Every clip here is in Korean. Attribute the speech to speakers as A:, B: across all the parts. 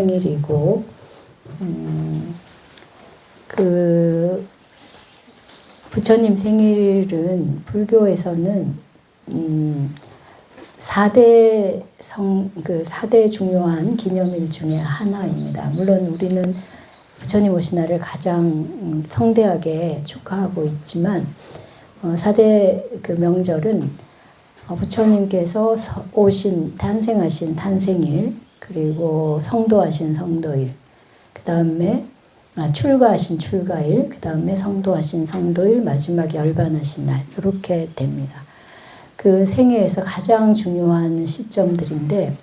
A: 생일이고, 그 부처님 생일은 불교에서는 4대 중요한 기념일 중에 하나입니다. 물론 우리는 부처님 오신 날을 가장 성대하게 축하하고 있지만 4대 그 명절은 부처님께서 탄생하신 탄생일, 그리고 성도하신 성도일, 그 다음에 출가하신 출가일, 그 다음에 성도하신 성도일, 마지막에 열반하신 날, 이렇게 됩니다. 그 생애에서 가장 중요한 시점들인데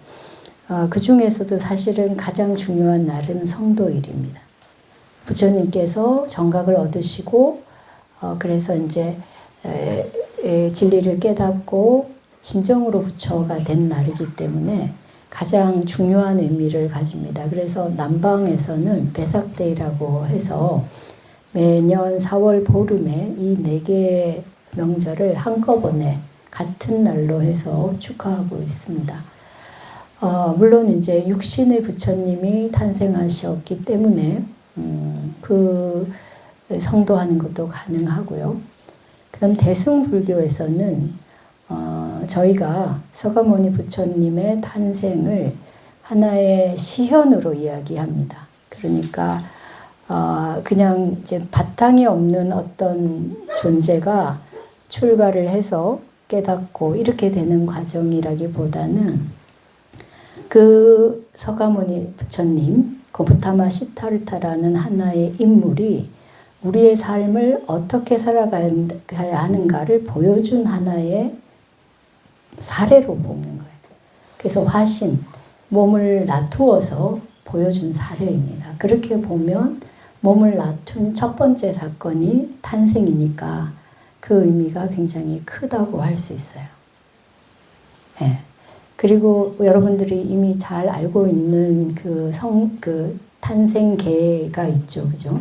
A: 그 중에서도 사실은 가장 중요한 날은 성도일입니다. 부처님께서 정각을 얻으시고 그래서 이제 진리를 깨닫고 진정으로 부처가 된 날이기 때문에 가장 중요한 의미를 가집니다. 그래서 남방에서는 베삭데이라고 해서 매년 4월 보름에 이 4개의 명절을 한꺼번에 같은 날로 해서 축하하고 있습니다. 물론 이제 육신의 부처님이 탄생하셨기 때문에 그 성도하는 것도 가능하고요. 그다음 대승불교에서는 저희가 서가모니 부처님의 탄생을 하나의 시현으로 이야기합니다. 그러니까 그냥 이제 바탕이 없는 어떤 존재가 출가를 해서 깨닫고 이렇게 되는 과정이라기보다는 그 서가모니 부처님, 고부타마 시타르타라는 하나의 인물이 우리의 삶을 어떻게 살아가야 하는가를 보여준 하나의 사례로 보는 거예요. 그래서 화신, 몸을 놔두어서 보여준 사례입니다. 그렇게 보면 몸을 놔둔 첫 번째 사건이 탄생이니까 그 의미가 굉장히 크다고 할 수 있어요. 네. 그리고 여러분들이 이미 잘 알고 있는 그 탄생계가 있죠. 그죠?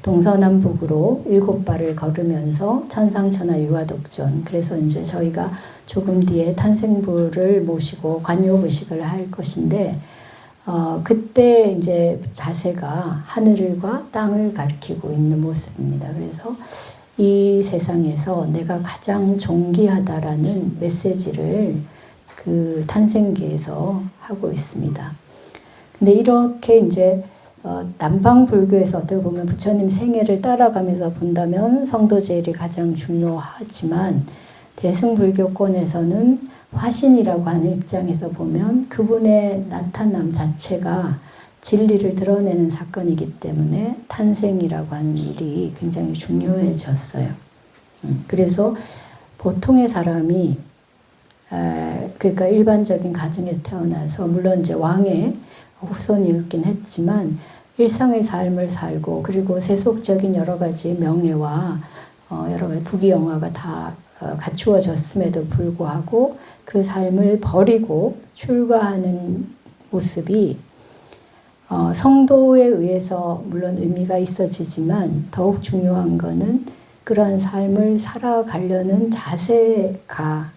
A: 동서남북으로 7발을 걸으면서 천상천하 유아독존. 그래서 이제 저희가 조금 뒤에 탄생부를 모시고 관요의식을 할 것인데, 그때 이제 자세가 하늘과 땅을 가리키고 있는 모습입니다. 그래서 이 세상에서 내가 가장 존귀하다라는 메시지를 그 탄생기에서 하고 있습니다. 근데 이렇게 이제 남방 불교에서 어떻게 보면 부처님 생애를 따라가면서 본다면 성도제일이 가장 중요하지만 대승불교권에서는 화신이라고 하는 입장에서 보면 그분의 나타남 자체가 진리를 드러내는 사건이기 때문에 탄생이라고 하는 일이 굉장히 중요해졌어요. 그래서 보통의 사람이 그러니까 일반적인 가정에서 태어나서 물론 이제 왕의 후손이었긴 했지만 일상의 삶을 살고 그리고 세속적인 여러 가지 명예와 여러 가지 부귀영화가 다 갖추어졌음에도 불구하고 그 삶을 버리고 출가하는 모습이 성도에 의해서 물론 의미가 있어지지만 더욱 중요한 것은 그러한 삶을 살아가려는 자세가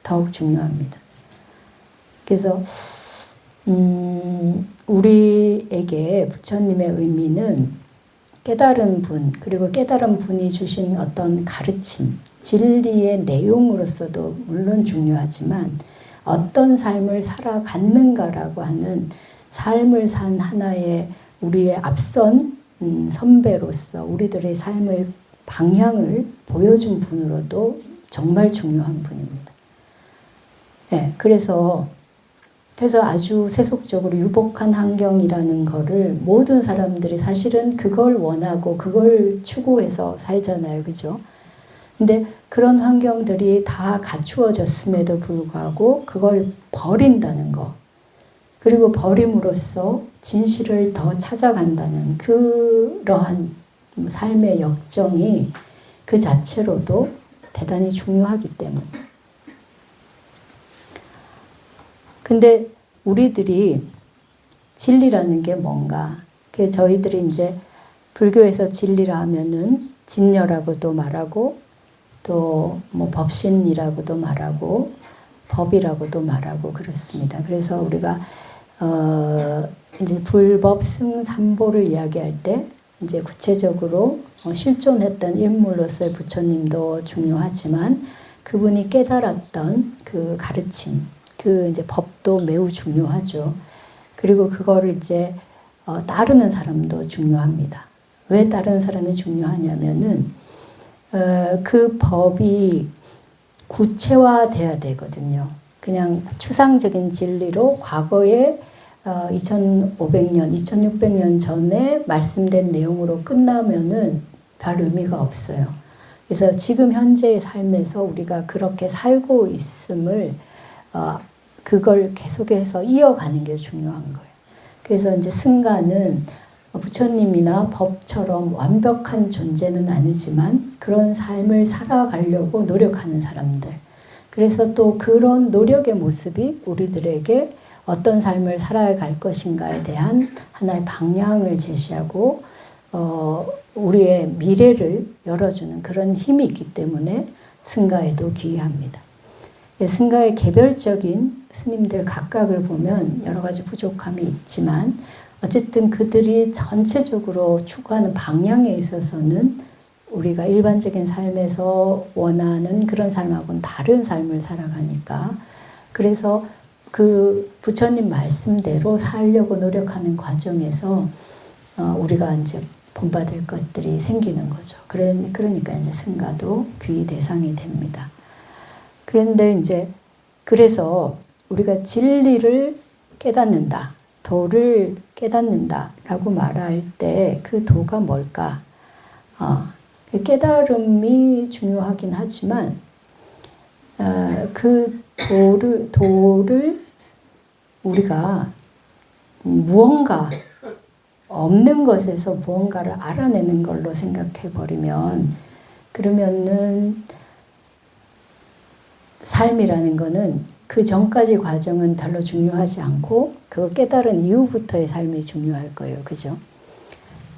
A: 더욱 중요합니다. 그래서 우리에게 부처님의 의미는 깨달은 분, 그리고 깨달은 분이 주신 어떤 가르침, 진리의 내용으로서도 물론 중요하지만 어떤 삶을 살아갔는가라고 하는 삶을 산 하나의 우리의 앞선 선배로서 우리들의 삶의 방향을 보여준 분으로도 정말 중요한 분입니다. 네, 그래서 아주 세속적으로 유복한 환경이라는 거를 모든 사람들이 사실은 그걸 원하고 그걸 추구해서 살잖아요. 그죠? 근데 그런 환경들이 다 갖추어졌음에도 불구하고 그걸 버린다는 거. 그리고 버림으로써 진실을 더 찾아간다는 그러한 삶의 역정이 그 자체로도 대단히 중요하기 때문에. 근데 우리들이 진리라는 게 뭔가? 저희들이 이제 불교에서 진리라 하면은 진여라고도 말하고 또 뭐 법신이라고도 말하고 법이라고도 말하고 그렇습니다. 그래서 우리가 이제 불법 승삼보를 이야기할 때 이제 구체적으로 실존했던 인물로서의 부처님도 중요하지만 그분이 깨달았던 그 가르침, 그 이제 법도 매우 중요하죠. 그리고 그거를 이제 따르는 사람도 중요합니다. 왜 따르는 사람이 중요하냐면은 그 법이 구체화돼야 되거든요. 그냥 추상적인 진리로 과거에 2500년, 2600년 전에 말씀된 내용으로 끝나면은 별 의미가 없어요. 그래서 지금 현재의 삶에서 우리가 그렇게 살고 있음을 그걸 계속해서 이어가는 게 중요한 거예요. 그래서 이제 승가는 부처님이나 법처럼 완벽한 존재는 아니지만 그런 삶을 살아가려고 노력하는 사람들. 그래서 또 그런 노력의 모습이 우리들에게 어떤 삶을 살아갈 것인가에 대한 하나의 방향을 제시하고 우리의 미래를 열어주는 그런 힘이 있기 때문에 승가에도 귀합니다. 승가의 개별적인 스님들 각각을 보면 여러 가지 부족함이 있지만 어쨌든 그들이 전체적으로 추구하는 방향에 있어서는 우리가 일반적인 삶에서 원하는 그런 삶하고는 다른 삶을 살아가니까 그래서 그 부처님 말씀대로 살려고 노력하는 과정에서 우리가 이제 본받을 것들이 생기는 거죠. 그러니까 이제 승가도 귀의 대상이 됩니다. 그런데 이제 그래서 우리가 진리를 깨닫는다, 도를 깨닫는다라고 말할 때 그 도가 뭘까? 깨달음이 중요하긴 하지만 그 도를 우리가 무언가 없는 것에서 무언가를 알아내는 걸로 생각해 버리면 그러면은 삶이라는 거는 그 전까지 과정은 별로 중요하지 않고 그걸 깨달은 이후부터의 삶이 중요할 거예요. 그죠?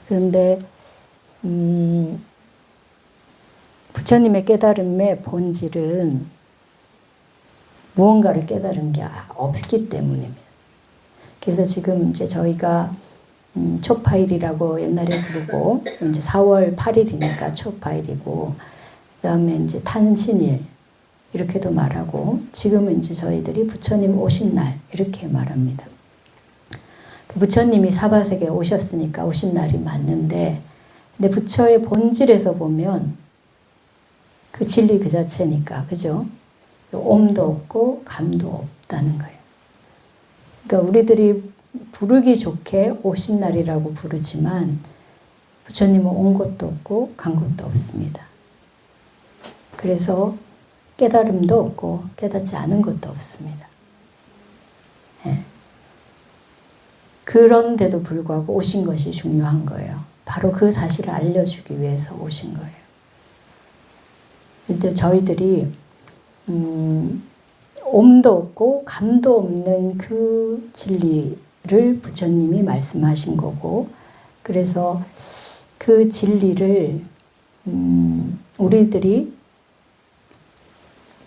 A: 그런데 부처님의 깨달음의 본질은 무언가를 깨달은 게 없기 때문입니다. 그래서 지금 이제 저희가 초파일이라고 옛날에 부르고 이제 4월 8일이니까 초파일이고 그다음에 이제 탄신일 이렇게도 말하고 지금은 이제 저희들이 부처님 오신 날 이렇게 말합니다. 부처님이 사바세계에 오셨으니까 오신 날이 맞는데 근데 부처의 본질에서 보면 그 진리 그 자체니까 그죠? 옴도 없고 감도 없다는 거예요. 그러니까 우리들이 부르기 좋게 오신 날이라고 부르지만 부처님은 온 것도 없고 간 것도 없습니다. 그래서 깨달음도 없고 깨닫지 않은 것도 없습니다. 예. 그런데도 불구하고 오신 것이 중요한 거예요. 바로 그 사실을 알려주기 위해서 오신 거예요. 근데 저희들이 옴도 없고 감도 없는 그 진리를 부처님이 말씀하신 거고 그래서 그 진리를 우리들이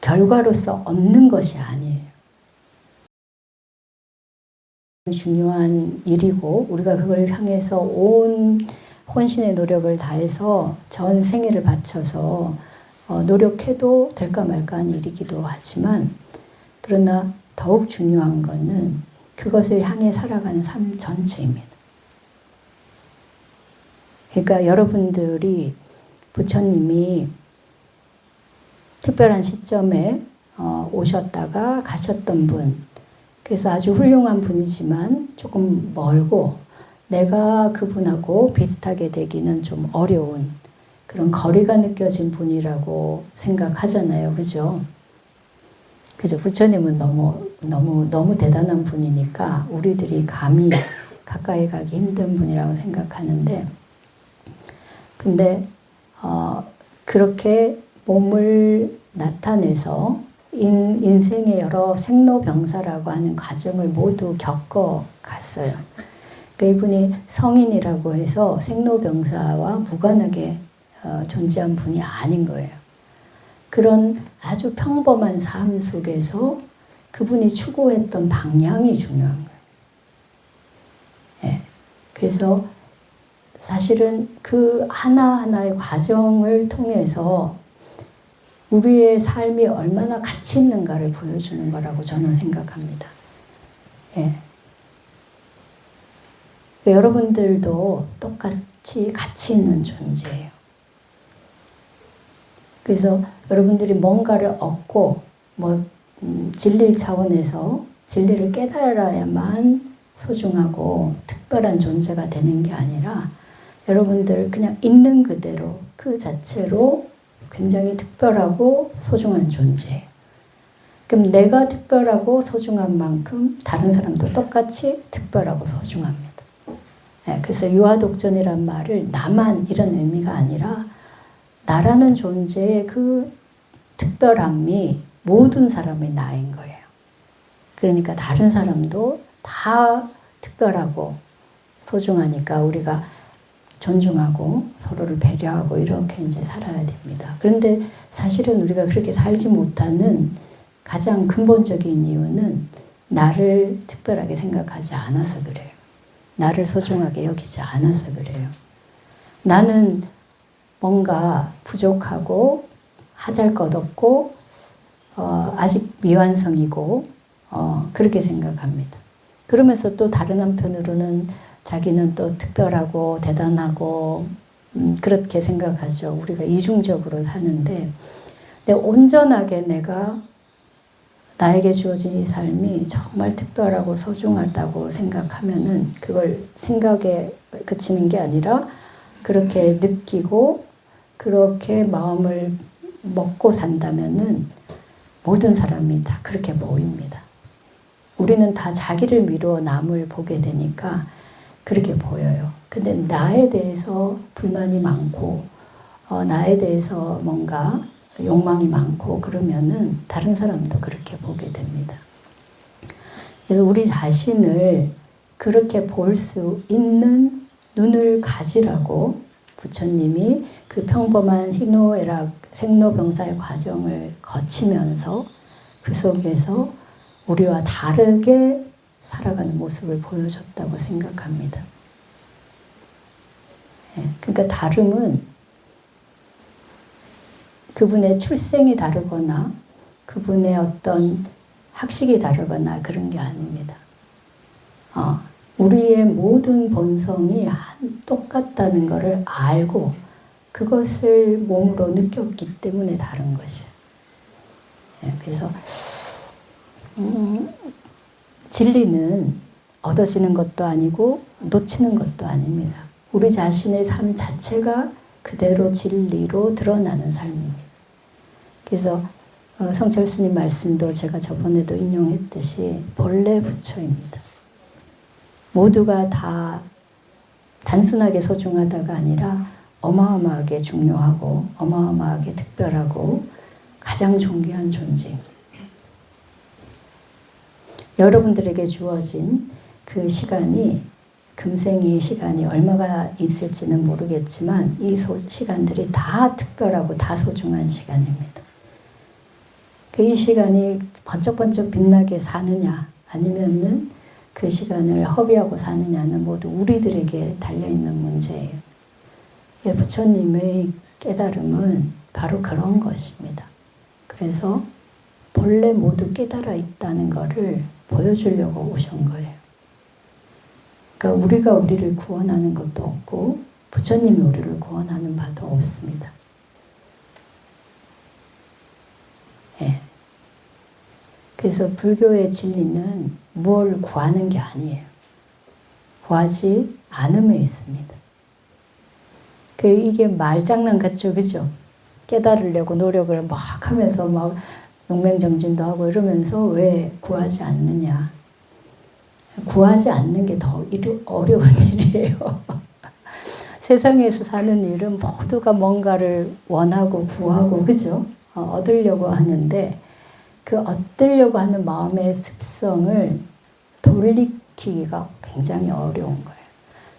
A: 결과로서 얻는 것이 아니에요. 중요한 일이고 우리가 그걸 향해서 온 혼신의 노력을 다해서 전 생애를 바쳐서 노력해도 될까 말까한 일이기도 하지만 그러나 더욱 중요한 것은 그것을 향해 살아가는 삶 전체입니다. 그러니까 여러분들이 부처님이 특별한 시점에 오셨다가 가셨던 분 그래서 아주 훌륭한 분이지만 조금 멀고 내가 그분하고 비슷하게 되기는 좀 어려운 그런 거리가 느껴진 분이라고 생각하잖아요. 그죠? 그죠? 부처님은 너무 대단한 분이니까 우리들이 감히 가까이 가기 힘든 분이라고 생각하는데 근데 그렇게 몸을 나타내서 인생의 여러 생로병사라고 하는 과정을 모두 겪어갔어요. 그러니까 이분이 성인이라고 해서 생로병사와 무관하게 존재한 분이 아닌 거예요. 그런 아주 평범한 삶 속에서 그분이 추구했던 방향이 중요한 거예요. 그래서 사실은 그 하나하나의 과정을 통해서 우리의 삶이 얼마나 가치 있는가를 보여주는 거라고 저는 생각합니다. 예. 여러분들도 똑같이 가치 있는 존재예요. 그래서 여러분들이 뭔가를 얻고 진리 차원에서 진리를 깨달아야만 소중하고 특별한 존재가 되는 게 아니라 여러분들 그냥 있는 그대로 그 자체로 굉장히 특별하고 소중한 존재예요. 그럼 내가 특별하고 소중한 만큼 다른 사람도 똑같이 특별하고 소중합니다. 그래서 유아독존이란 말을 나만 이런 의미가 아니라 나라는 존재의 그 특별함이 모든 사람의 나인 거예요. 그러니까 다른 사람도 다 특별하고 소중하니까 우리가 존중하고 서로를 배려하고 이렇게 이제 살아야 됩니다. 그런데 사실은 우리가 그렇게 살지 못하는 가장 근본적인 이유는 나를 특별하게 생각하지 않아서 그래요. 나를 소중하게 여기지 않아서 그래요. 나는 뭔가 부족하고 하잘것없고 아직 미완성이고 그렇게 생각합니다. 그러면서 또 다른 한편으로는 자기는 또 특별하고 대단하고 그렇게 생각하죠. 우리가 이중적으로 사는데 온전하게 내가 나에게 주어진 이 삶이 정말 특별하고 소중하다고 생각하면은 그걸 생각에 그치는 게 아니라 그렇게 느끼고 그렇게 마음을 먹고 산다면은 모든 사람이 다 그렇게 보입니다. 우리는 다 자기를 미루어 남을 보게 되니까 그렇게 보여요. 근데 나에 대해서 불만이 많고 나에 대해서 뭔가 욕망이 많고 그러면은 다른 사람도 그렇게 보게 됩니다. 그래서 우리 자신을 그렇게 볼 수 있는 눈을 가지라고 부처님이 그 평범한 희노애락 생로병사의 과정을 거치면서 그 속에서 우리와 다르게 살아가는 모습을 보여줬다고 생각합니다. 그러니까 다름은 그분의 출생이 다르거나 그분의 어떤 학식이 다르거나 그런 게 아닙니다. 우리의 모든 본성이 똑같다는 것을 알고 그것을 몸으로 느꼈기 때문에 다른 것이에요. 그래서 진리는 얻어지는 것도 아니고 놓치는 것도 아닙니다. 우리 자신의 삶 자체가 그대로 진리로 드러나는 삶입니다. 그래서 성철스님 말씀도 제가 저번에도 인용했듯이 본래 부처입니다. 모두가 다 단순하게 소중하다가 아니라 어마어마하게 중요하고 어마어마하게 특별하고 가장 존귀한 존재입니다. 여러분들에게 주어진 그 시간이 금생의 시간이 얼마가 있을지는 모르겠지만 이 시간들이 다 특별하고 다 소중한 시간입니다. 이 시간이 번쩍번쩍 빛나게 사느냐 아니면은 그 시간을 허비하고 사느냐는 모두 우리들에게 달려있는 문제예요. 부처님의 깨달음은 바로 그런 것입니다. 그래서 본래 모두 깨달아 있다는 것을 보여주려고 오신 거예요. 그러니까 우리가 우리를 구원하는 것도 없고 부처님이 우리를 구원하는 바도 없습니다. 그래서 불교의 진리는 무엇을 구하는 게 아니에요. 구하지 않음에 있습니다. 이게 말장난 같죠, 그죠? 깨달으려고 노력을 막 하면서 막 용맹정진도 하고 이러면서 왜 구하지 않느냐. 구하지 않는 게 더 어려운 일이에요. 세상에서 사는 일은 모두가 뭔가를 원하고 구하고, 그죠? 얻으려고 하는데 그 얻으려고 하는 마음의 습성을 돌이키기가 굉장히 어려운 거예요.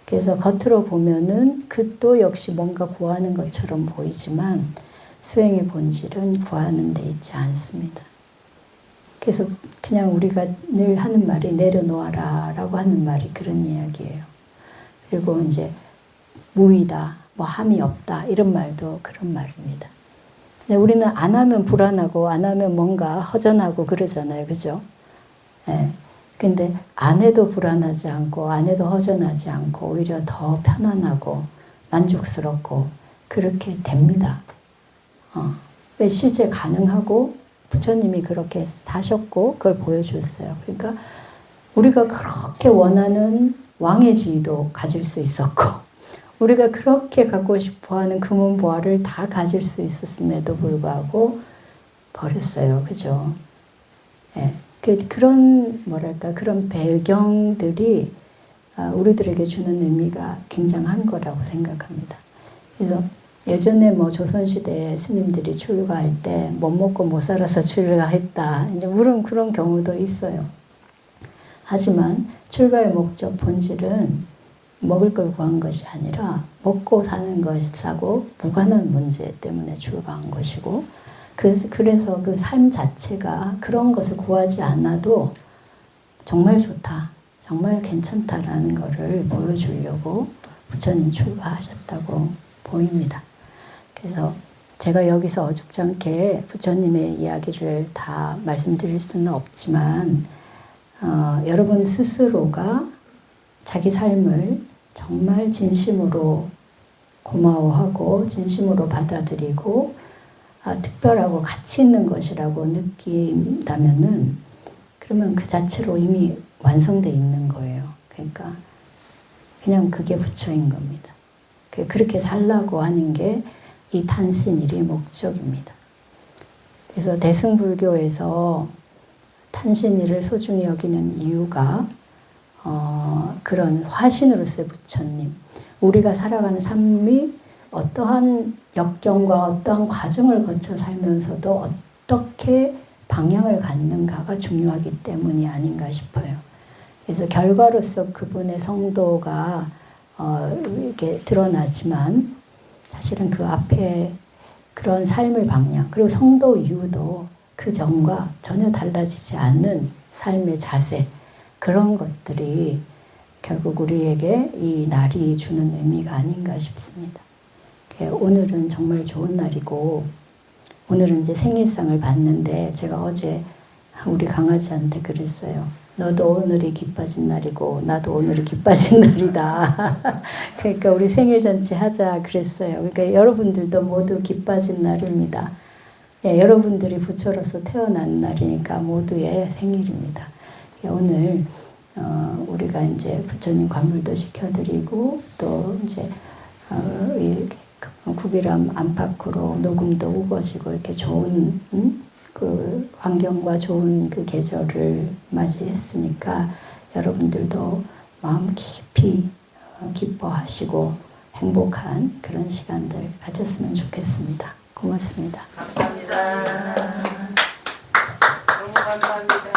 A: 그래서 겉으로 보면은 그 또 역시 뭔가 구하는 것처럼 보이지만 수행의 본질은 구하는 데 있지 않습니다. 그래서 그냥 우리가 늘 하는 말이 내려놓아라 라고 하는 말이 그런 이야기예요. 그리고 이제 무의다, 뭐 함이 없다 이런 말도 그런 말입니다. 근데 우리는 안 하면 불안하고 안 하면 뭔가 허전하고 그러잖아요, 그죠? 예. 근데 안 해도 불안하지 않고 안 해도 허전하지 않고 오히려 더 편안하고 만족스럽고 그렇게 됩니다. 왜 실제 가능하고 부처님이 그렇게 사셨고 그걸 보여줬어요. 그러니까 우리가 그렇게 원하는 왕의 지위도 가질 수 있었고 우리가 그렇게 갖고 싶어하는 금은보화를 다 가질 수 있었음에도 불구하고 버렸어요. 그죠? 예. 그런 뭐랄까 그런 배경들이 우리들에게 주는 의미가 굉장한 거라고 생각합니다. 그래서 예전에 뭐 조선시대 스님들이 출가할 때 못 먹고 못 살아서 출가했다. 이제 물론 그런 경우도 있어요. 하지만 출가의 목적 본질은 먹을 걸 구한 것이 아니라 먹고 사는 것하고 무관한 문제 때문에 출가한 것이고 그래서 그 삶 자체가 그런 것을 구하지 않아도 정말 좋다, 정말 괜찮다라는 것을 보여주려고 부처님 출가하셨다고 보입니다. 그래서 제가 여기서 어줍잖게 부처님의 이야기를 다 말씀드릴 수는 없지만 여러분 스스로가 자기 삶을 정말 진심으로 고마워하고 진심으로 받아들이고 특별하고 가치 있는 것이라고 느낀다면은 그러면 그 자체로 이미 완성되어 있는 거예요. 그러니까 그냥 그게 부처인 겁니다. 그렇게 살라고 하는 게 이 탄신일의 목적입니다. 그래서 대승불교에서 탄신일을 소중히 여기는 이유가 그런 화신으로서의 부처님, 우리가 살아가는 삶이 어떠한 역경과 어떠한 과정을 거쳐 살면서도 어떻게 방향을 갖는가가 중요하기 때문이 아닌가 싶어요. 그래서 결과로서 그분의 성도가 이렇게 드러나지만 사실은 그 앞에 그런 삶의 방향 그리고 성도 이유도 그 전과 전혀 달라지지 않는 삶의 자세 그런 것들이 결국 우리에게 이 날이 주는 의미가 아닌가 싶습니다. 오늘은 정말 좋은 날이고 오늘은 이제 생일상을 받는데 제가 어제 우리 강아지한테 그랬어요. 너도 오늘이 기빠진 날이고 나도 오늘이 기빠진 날이다. 그러니까 우리 생일잔치 하자 그랬어요. 그러니까 여러분들도 모두 기빠진 날입니다. 예, 여러분들이 부처로서 태어난 날이니까 모두의 생일입니다. 오늘 우리가 이제 부처님 관물도 시켜드리고 또 이제 국일암 안팎으로 녹음도 우거지고 이렇게 좋은 그 환경과 좋은 그 계절을 맞이했으니까 여러분들도 마음 깊이 기뻐하시고 행복한 그런 시간들 가졌으면 좋겠습니다. 고맙습니다.
B: 감사합니다. 너무 감사합니다.